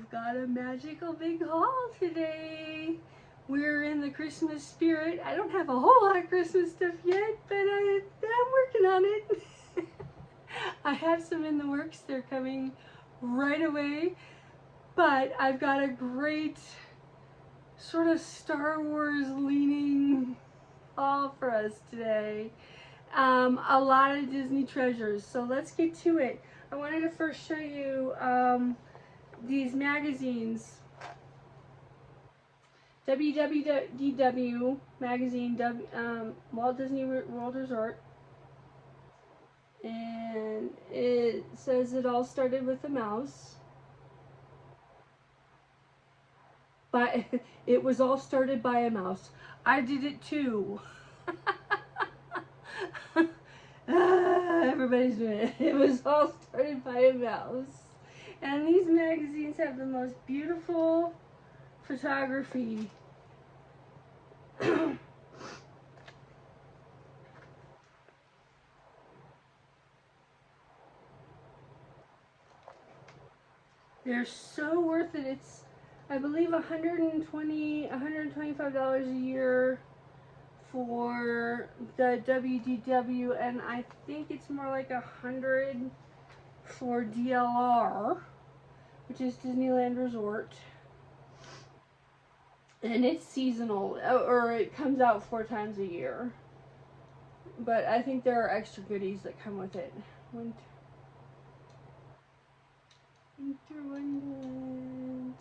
I've got a magical big haul today. We're in the Christmas spirit. I don't have a whole lot of Christmas stuff yet, but I'm working on it. I have some in the works. They're coming right away. But I've got a great sort of Star Wars leaning haul for us today. A lot of Disney treasures. So let's get to it. I wanted to first show you these magazines. WWDW magazine, Walt Disney World Resort. And it says it all started with a mouse. But it was all started by a mouse. I did it too. Everybody's doing it. It was all started by a mouse. And these magazines have the most beautiful photography. They're so worth it. It's, I believe, $125 a year for the WDW, and I think it's more like $100 for DLR, which is Disneyland Resort. And it's seasonal, or it comes out 4 times a year. But I think there are extra goodies that come with it. Winter Wonderland.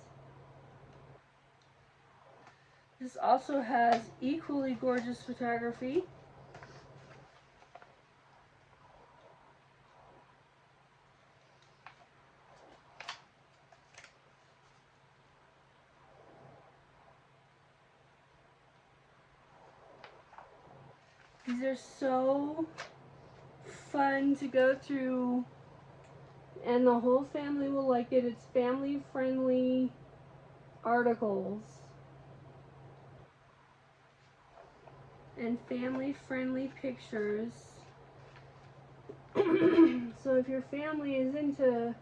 This also has equally gorgeous photography. These are so fun to go through, and the whole family will like it. It's family-friendly articles and family-friendly pictures. So if your family is into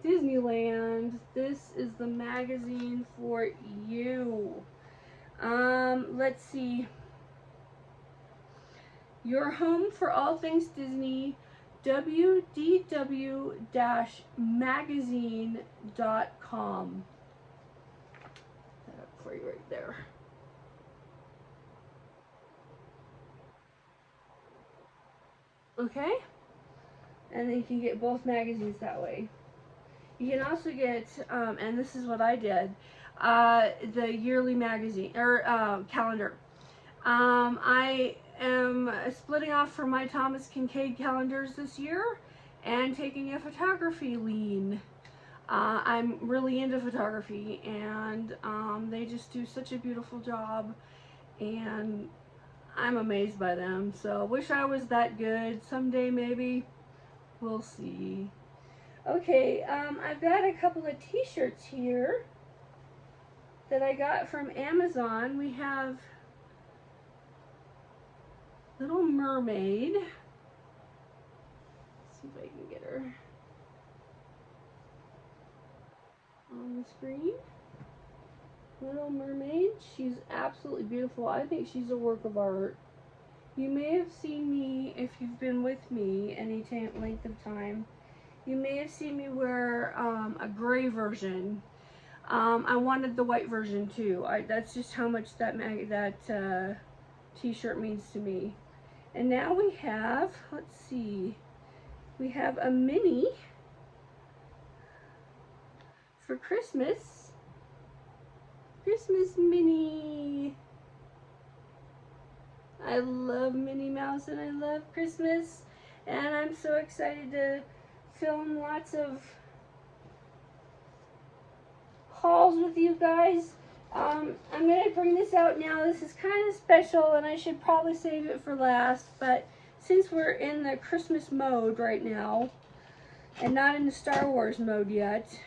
Disneyland, this is the magazine for you. Let's see. Your home for all things Disney, wdw-magazine.com. That up for you right there. Okay? And then you can get both magazines that way. You can also get, and this is what I did, the yearly magazine, or calendar. I am splitting off from my Thomas Kincaid calendars this year and taking a photography lean. I'm really into photography, and they just do such a beautiful job, and I'm amazed by them. So wish I was that good. Someday maybe. We'll see. Okay, I've got a couple of t-shirts here that I got from Amazon. We have Little Mermaid. Let's see if I can get her on the screen. Little Mermaid. She's absolutely beautiful. I think she's a work of art. You may have seen me, if you've been with me any length of time, you may have seen me wear a gray version. I wanted the white version too. That's just how much that t-shirt means to me. And now we have, let's see, we have a mini for Christmas. Christmas mini. I love Minnie Mouse and I love Christmas, and I'm so excited to film lots of hauls with you guys. I'm going to bring this out now. This is kind of special, and I should probably save it for last, but since we're in the Christmas mode right now and not in the Star Wars mode yet,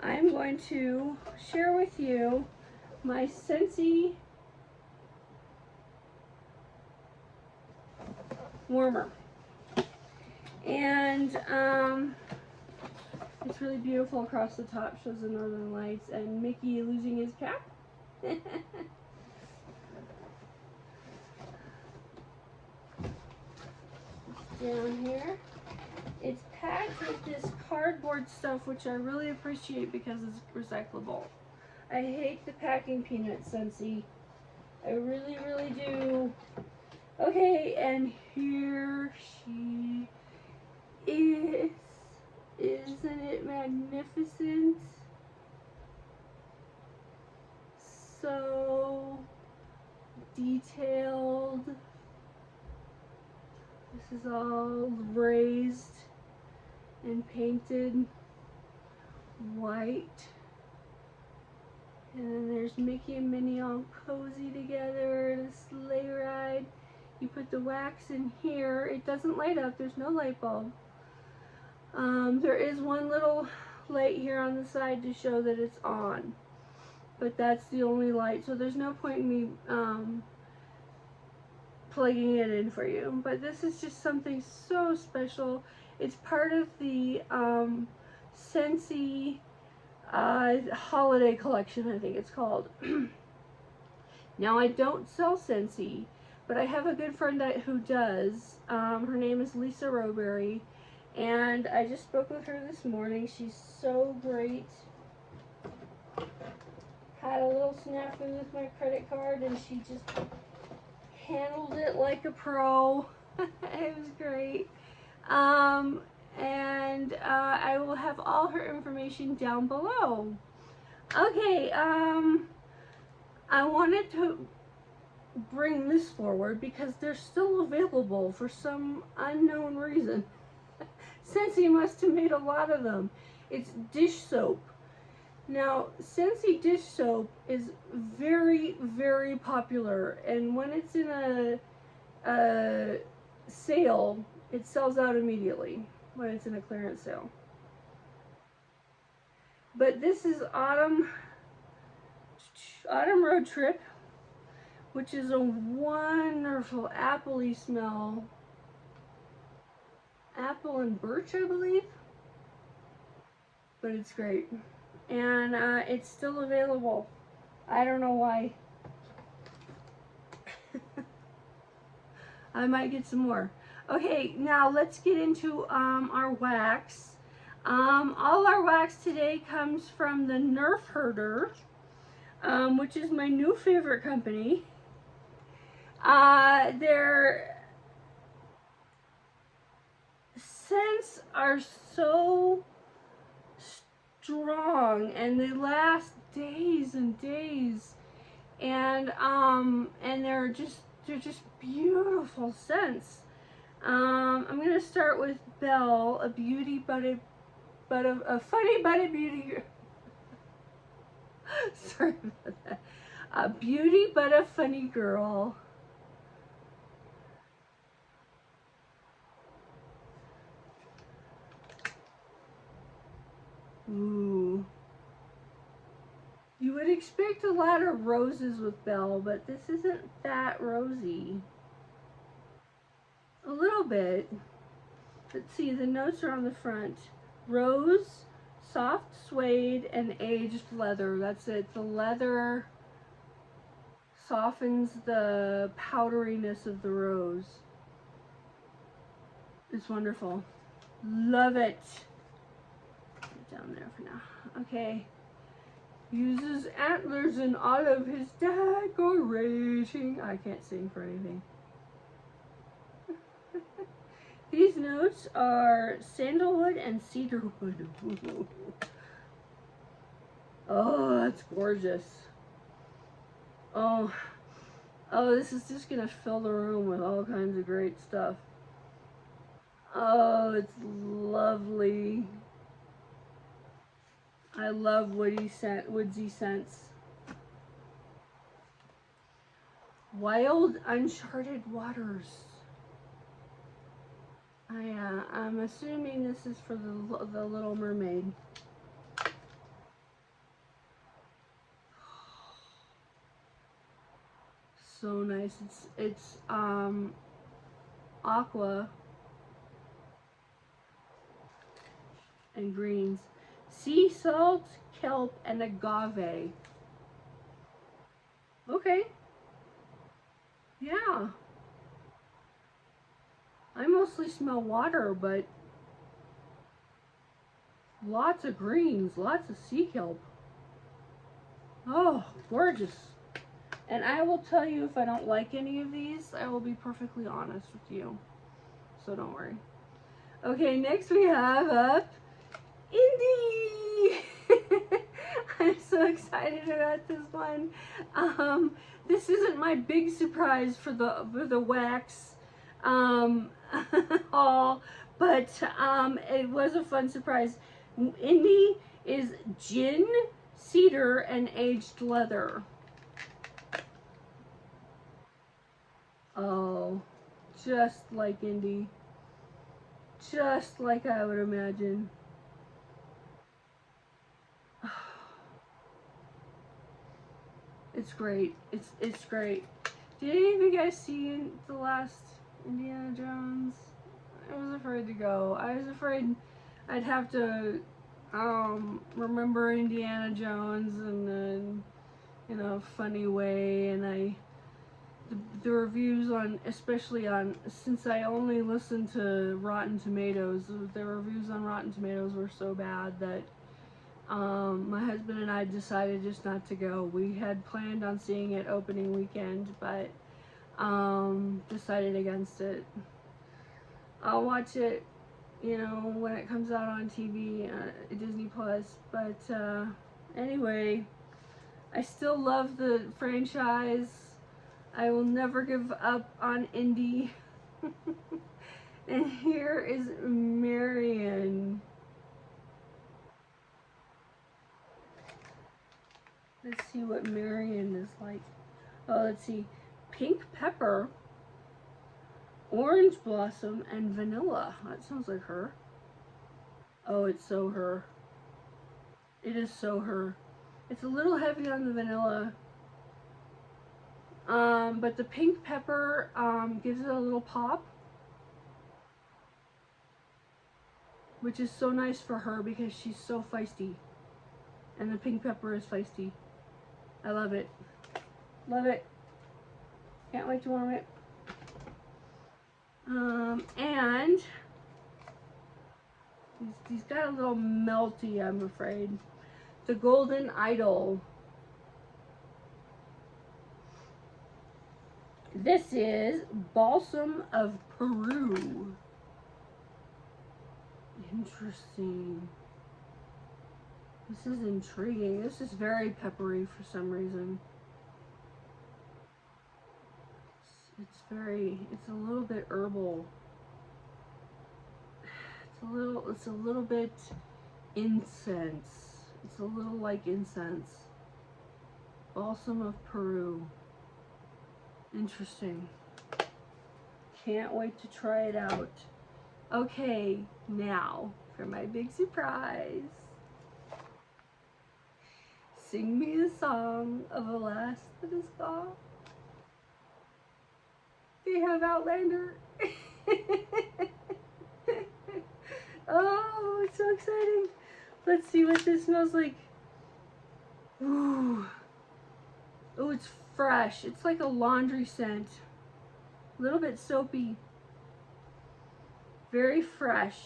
I'm going to share with you my Scentsy warmer. And it's really beautiful across the top, shows the northern lights, and Mickey losing his cap. Down here, it's packed with this cardboard stuff, which I really appreciate because it's recyclable. I hate the packing peanut, Scentsy. I really, really do. Okay, and here she is. Isn't it magnificent? So detailed. This is all raised and painted white. And then there's Mickey and Minnie all cozy together in a sleigh ride. You put the wax in here. It doesn't light up. There's no light bulb. There is one little light here on the side to show that it's on. But that's the only light. So there's no point in me plugging it in for you. But this is just something so special. It's part of the Scentsy holiday collection, I think it's called. Now, I don't sell Scentsy, but I have a good friend who does. Her name is Lisa Rowberry, and I just spoke with her this morning. She's so great. Had a little snafu with my credit card, and she just handled it like a pro. It was great. And I will have all her information down below. Okay, I wanted to bring this forward because they're still available for some unknown reason. Scentsy must have made a lot of them. It's dish soap. Now, Scentsy dish soap is very, very popular, and when it's in a sale, it sells out immediately when it's in a clearance sale. But this is Autumn Road Trip, which is a wonderful apple-y smell. Apple and birch, I believe. But it's great. And it's still available. I don't know why. I might get some more. Okay, now let's get into our wax. All our wax today comes from the Nerf Herder, which is my new favorite company. Their scents are so strong and they last days and days, and they're just beautiful scents. I'm gonna start with Belle, a funny butted beauty. Sorry about that. A beauty but a funny girl. Ooh. You would expect a lot of roses with Belle, but this isn't that rosy. A little bit. Let's see, the notes are on the front. Rose, soft suede, and aged leather. That's it. The leather softens the powderiness of the rose. It's wonderful. Love it. Put it down there for now. Okay. Uses antlers in all of his decorating. I can't sing for anything. These notes are sandalwood and cedarwood. Oh, that's gorgeous. Oh, this is just gonna fill the room with all kinds of great stuff. Oh, it's lovely. I love woodsy scents. Wild Uncharted Waters. I'm assuming this is for the Little Mermaid. So nice. It's aqua and greens. sea salt, kelp, and agave. Okay. Yeah. I mostly smell water, but lots of greens, lots of sea kelp. Oh, gorgeous. And I will tell you if I don't like any of these, I will be perfectly honest with you. So don't worry. Okay, next we have up Indie. I'm so excited about this one. This isn't my big surprise for the wax haul, but it was a fun surprise. Indie is gin, cedar, and aged leather. Oh, just like Indie. Just like I would imagine. It's great. It's great. Did any of you guys see the last Indiana Jones? I was afraid to go. I was afraid I'd have to remember Indiana Jones in a funny way, and the reviews on, especially on, since I only listened to Rotten Tomatoes, the reviews on Rotten Tomatoes were so bad that my husband and I decided just not to go. We had planned on seeing it opening weekend, but decided against it. I'll watch it, you know, when it comes out on TV, Disney Plus. But anyway, I still love the franchise. I will never give up on Indy. And here is Marion. Let's see what Marion is like. Oh, let's see. Pink pepper, orange blossom, and vanilla. That sounds like her. Oh, it's so her. It is so her. It's a little heavy on the vanilla. But the pink pepper gives it a little pop, which is so nice for her because she's so feisty. And the pink pepper is feisty. I love it. Love it. Can't wait to warm it. And he's got a little melty, I'm afraid. The Golden Idol. This is Balsam of Peru. Interesting. This is intriguing. This is very peppery for some reason. It's a little bit herbal. It's a little bit incense. It's a little like incense. Balsam of Peru. Interesting. Can't wait to try it out. Okay, now for my big surprise. Sing me the song of the last that is gone. They have Outlander. Oh, it's so exciting. Let's see what this smells like. Ooh. Oh, it's fresh. It's like a laundry scent. A little bit soapy. Very fresh.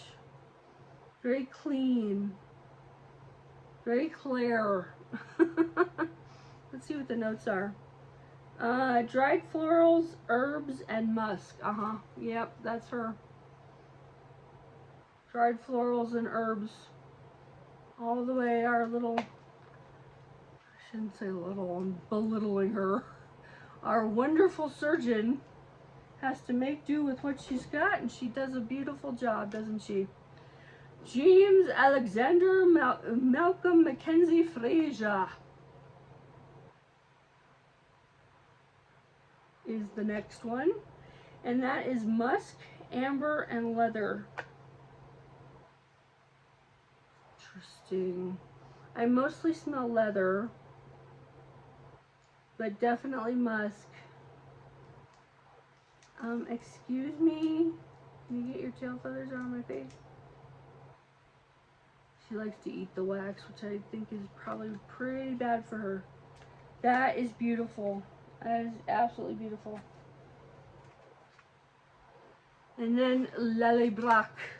Very clean. Very clear. Let's see what the notes are. Dried florals, herbs, and musk. Yep, that's her. Dried florals and herbs. All the way, our little, I shouldn't say little, I'm belittling her. Our wonderful surgeon has to make do with what she's got, and she does a beautiful job, doesn't she? James Alexander Malcolm Mackenzie Fraser is the next one, and that is musk, amber, and leather. Interesting. I mostly smell leather, but definitely musk. Excuse me, can you get your tail feathers out of my face? She likes to eat the wax, which I think is probably pretty bad for her. That is beautiful. That is absolutely beautiful. And then Lale Braque.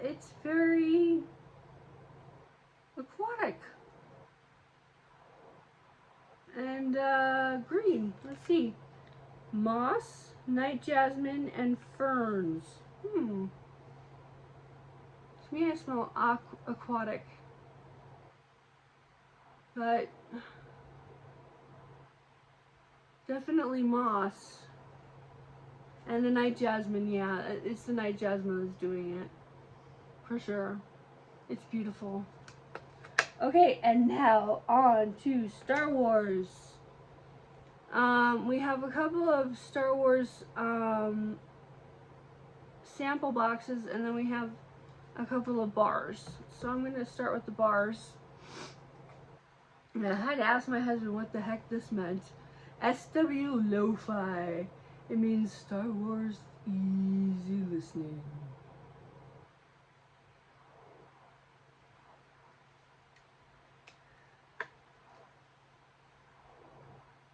It's very aquatic and green. Let's see, moss, night jasmine, and ferns. To me, I smell aquatic, but definitely moss. And the night jasmine, yeah, it's the night jasmine that's doing it, for sure. It's beautiful. Okay, and now on to Star Wars. We have a couple of Star Wars sample boxes, and then we have a couple of bars. So I'm going to start with the bars. And I had to ask my husband what the heck this meant. SW Lo-Fi. It means Star Wars Easy Listening.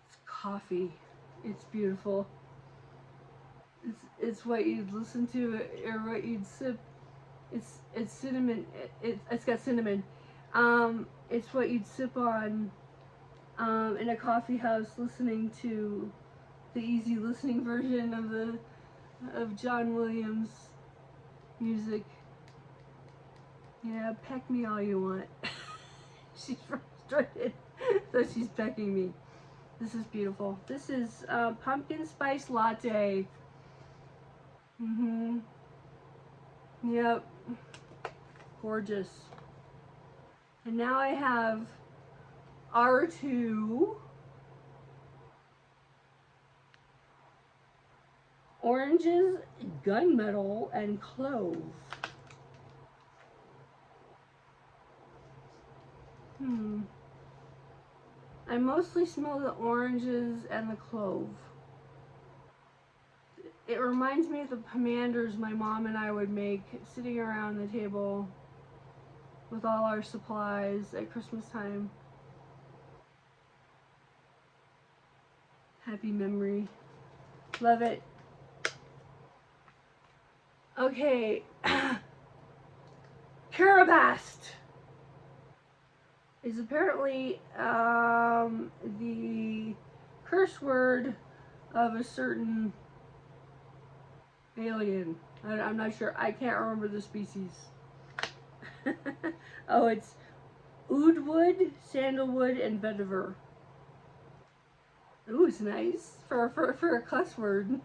It's coffee. It's beautiful. It's what you'd listen to or what you'd sip. It's cinnamon. It's got cinnamon. It's what you'd sip on in a coffee house, listening to the easy listening version of John Williams music. Yeah, peck me all you want. She's frustrated, so she's pecking me. This is beautiful. This is pumpkin spice latte. Yep. Gorgeous. And now I have R2 oranges, gunmetal, and clove. I mostly smell the oranges and the clove. It reminds me of the pomanders my mom and I would make sitting around the table with all our supplies at Christmas time. Happy memory. Love it. Okay. Carabast is apparently the curse word of a certain alien. I'm not sure. I can't remember the species. Oh, it's oud wood, sandalwood, and vetiver. Ooh, it's nice for a cuss word.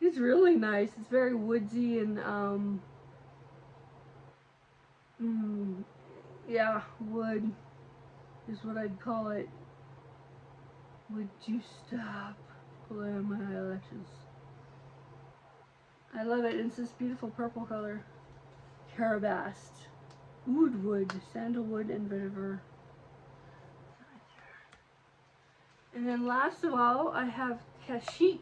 It's really nice. It's very woodsy and yeah, wood is what I'd call it. Would you stop pulling on my eyelashes? I love it. It's this beautiful purple color. Carabast, oud wood, sandalwood, and vetiver. And then last of all, I have Kashyyyk,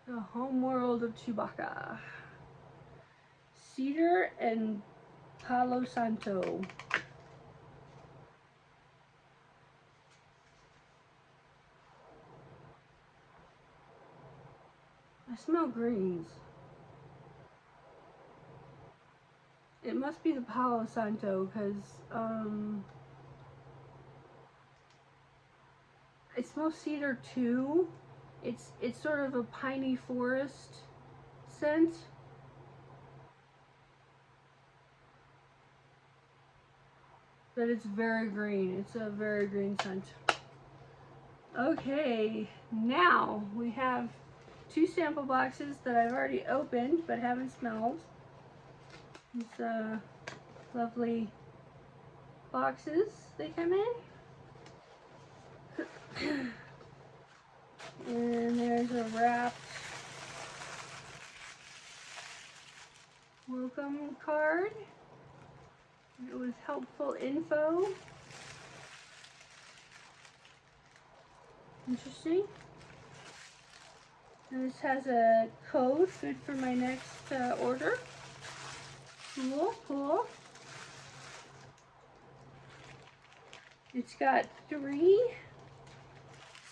the homeworld of Chewbacca. Cedar and Palo Santo. I smell greens. It must be the Palo Santo because I smell cedar too. It's sort of a piney forest scent. But it's very green. It's a very green scent. Okay, now we have 2 sample boxes that I've already opened but haven't smelled. These lovely boxes they come in. And there's a wrapped welcome card. with helpful info. Interesting. And this has a code, good for my next order. Cool, cool. It's got 3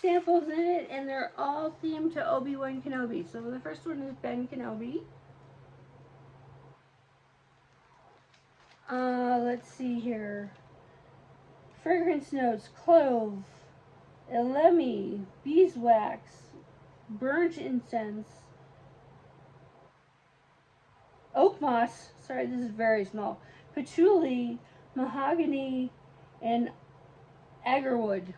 samples in it, and they're all themed to Obi-Wan Kenobi. So the first one is Ben Kenobi. Let's see here. Fragrance notes: clove, elemi, beeswax, burnt incense, oak moss, sorry, this is very small, patchouli, mahogany, and agarwood.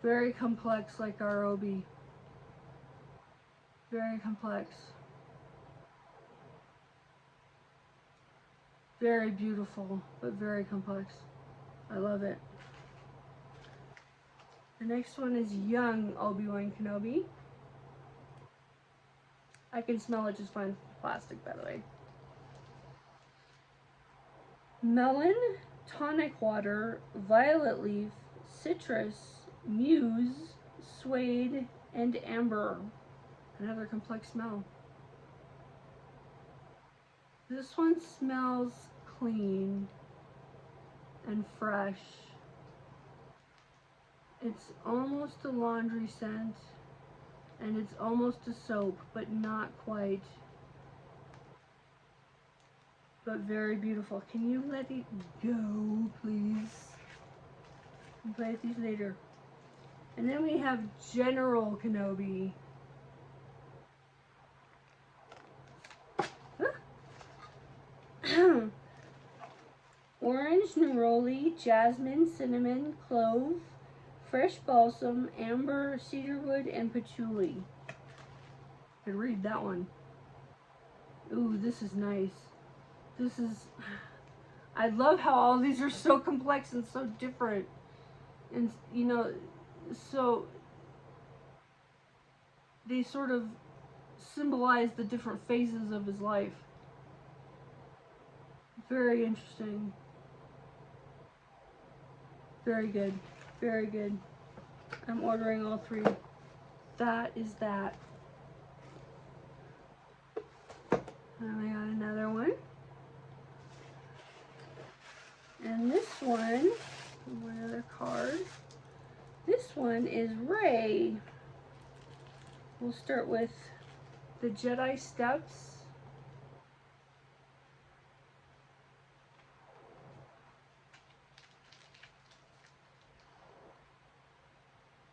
Very complex, like our Obi. Very complex. Very beautiful, but very complex. I love it. The next one is young Obi-Wan Kenobi. I can smell it just fine. Plastic, by the way. Melon, tonic water, violet leaf, citrus, muse, suede, and amber. Another complex smell. This one smells clean and fresh. It's almost a laundry scent, and it's almost a soap, but not quite. But very beautiful. Can you let it go, please? I'll play with these later. And then we have General Kenobi. Orange, neroli, jasmine, cinnamon, clove, fresh balsam, amber, cedarwood, and patchouli. I could read that one. Ooh, this is nice. This is... I love how all these are so complex and so different. And, you know, so... they sort of symbolize the different phases of his life. Very interesting. Very good. Very good. I'm ordering all 3. That is that. And I got another one. And this one other card. This one is Rey. We'll start with the Jedi Steps.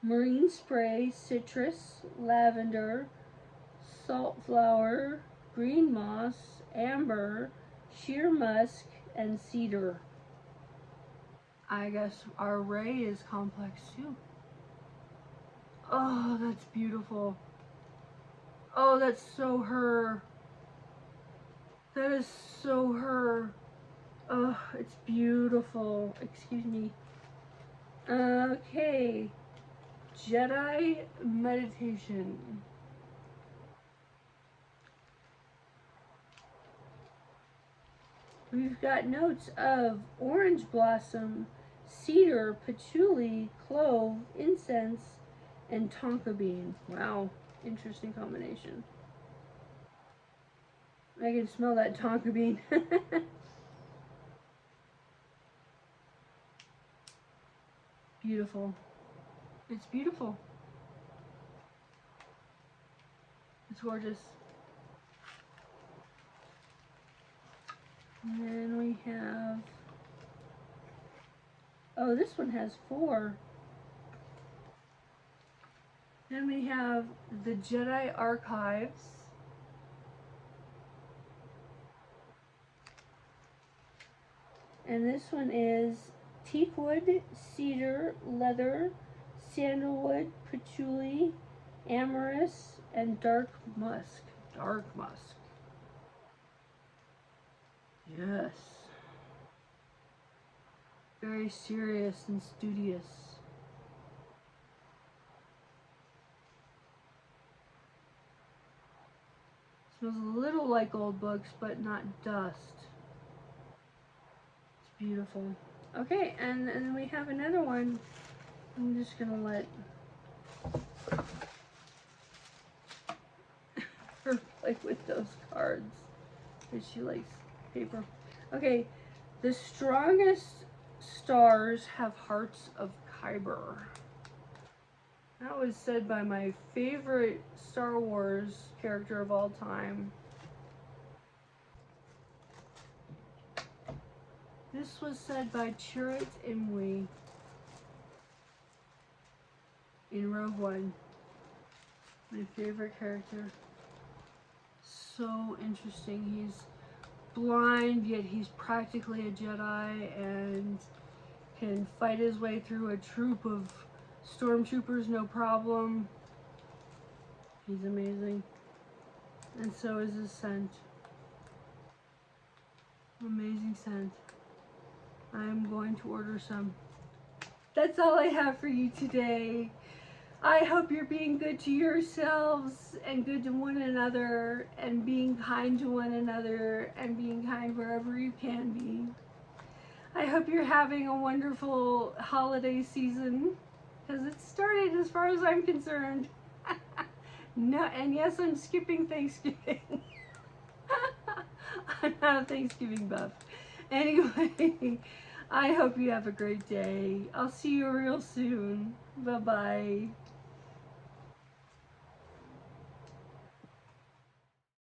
Marine spray, citrus, lavender, salt flower, green moss, amber, sheer musk, and cedar. I guess our Rey is complex too. Oh, that's beautiful. Oh, that's so her. That is so her. Oh, it's beautiful. Excuse me. Okay. Jedi Meditation. We've got notes of orange blossom, cedar, patchouli, clove, incense, and tonka bean. Wow, interesting combination. I can smell that tonka bean. Beautiful. It's beautiful. It's gorgeous. And then we have, oh, this one has 4. Then we have the Jedi Archives. And this one is teakwood, cedar, leather, sandalwood, patchouli, amorous, and dark musk. Dark musk. Yes. Very serious and studious. Smells a little like old books, but not dust. It's beautiful. Okay, and then we have another one. I'm just gonna let her play with those cards because she likes paper. Okay, the strongest stars have hearts of Kyber. That was said by my favorite Star Wars character of all time. This was said by Chirrut Imwe in Rogue One. My favorite character. So interesting. He's blind, yet he's practically a Jedi and can fight his way through a troop of stormtroopers no problem. He's amazing. And so is his scent. Amazing scent. I'm going to order some. That's all I have for you today. I hope you're being good to yourselves and good to one another and being kind to one another and being kind wherever you can be. I hope you're having a wonderful holiday season because it started as far as I'm concerned. No, and yes, I'm skipping Thanksgiving. I'm not a Thanksgiving buff. Anyway, I hope you have a great day. I'll see you real soon. Bye-bye.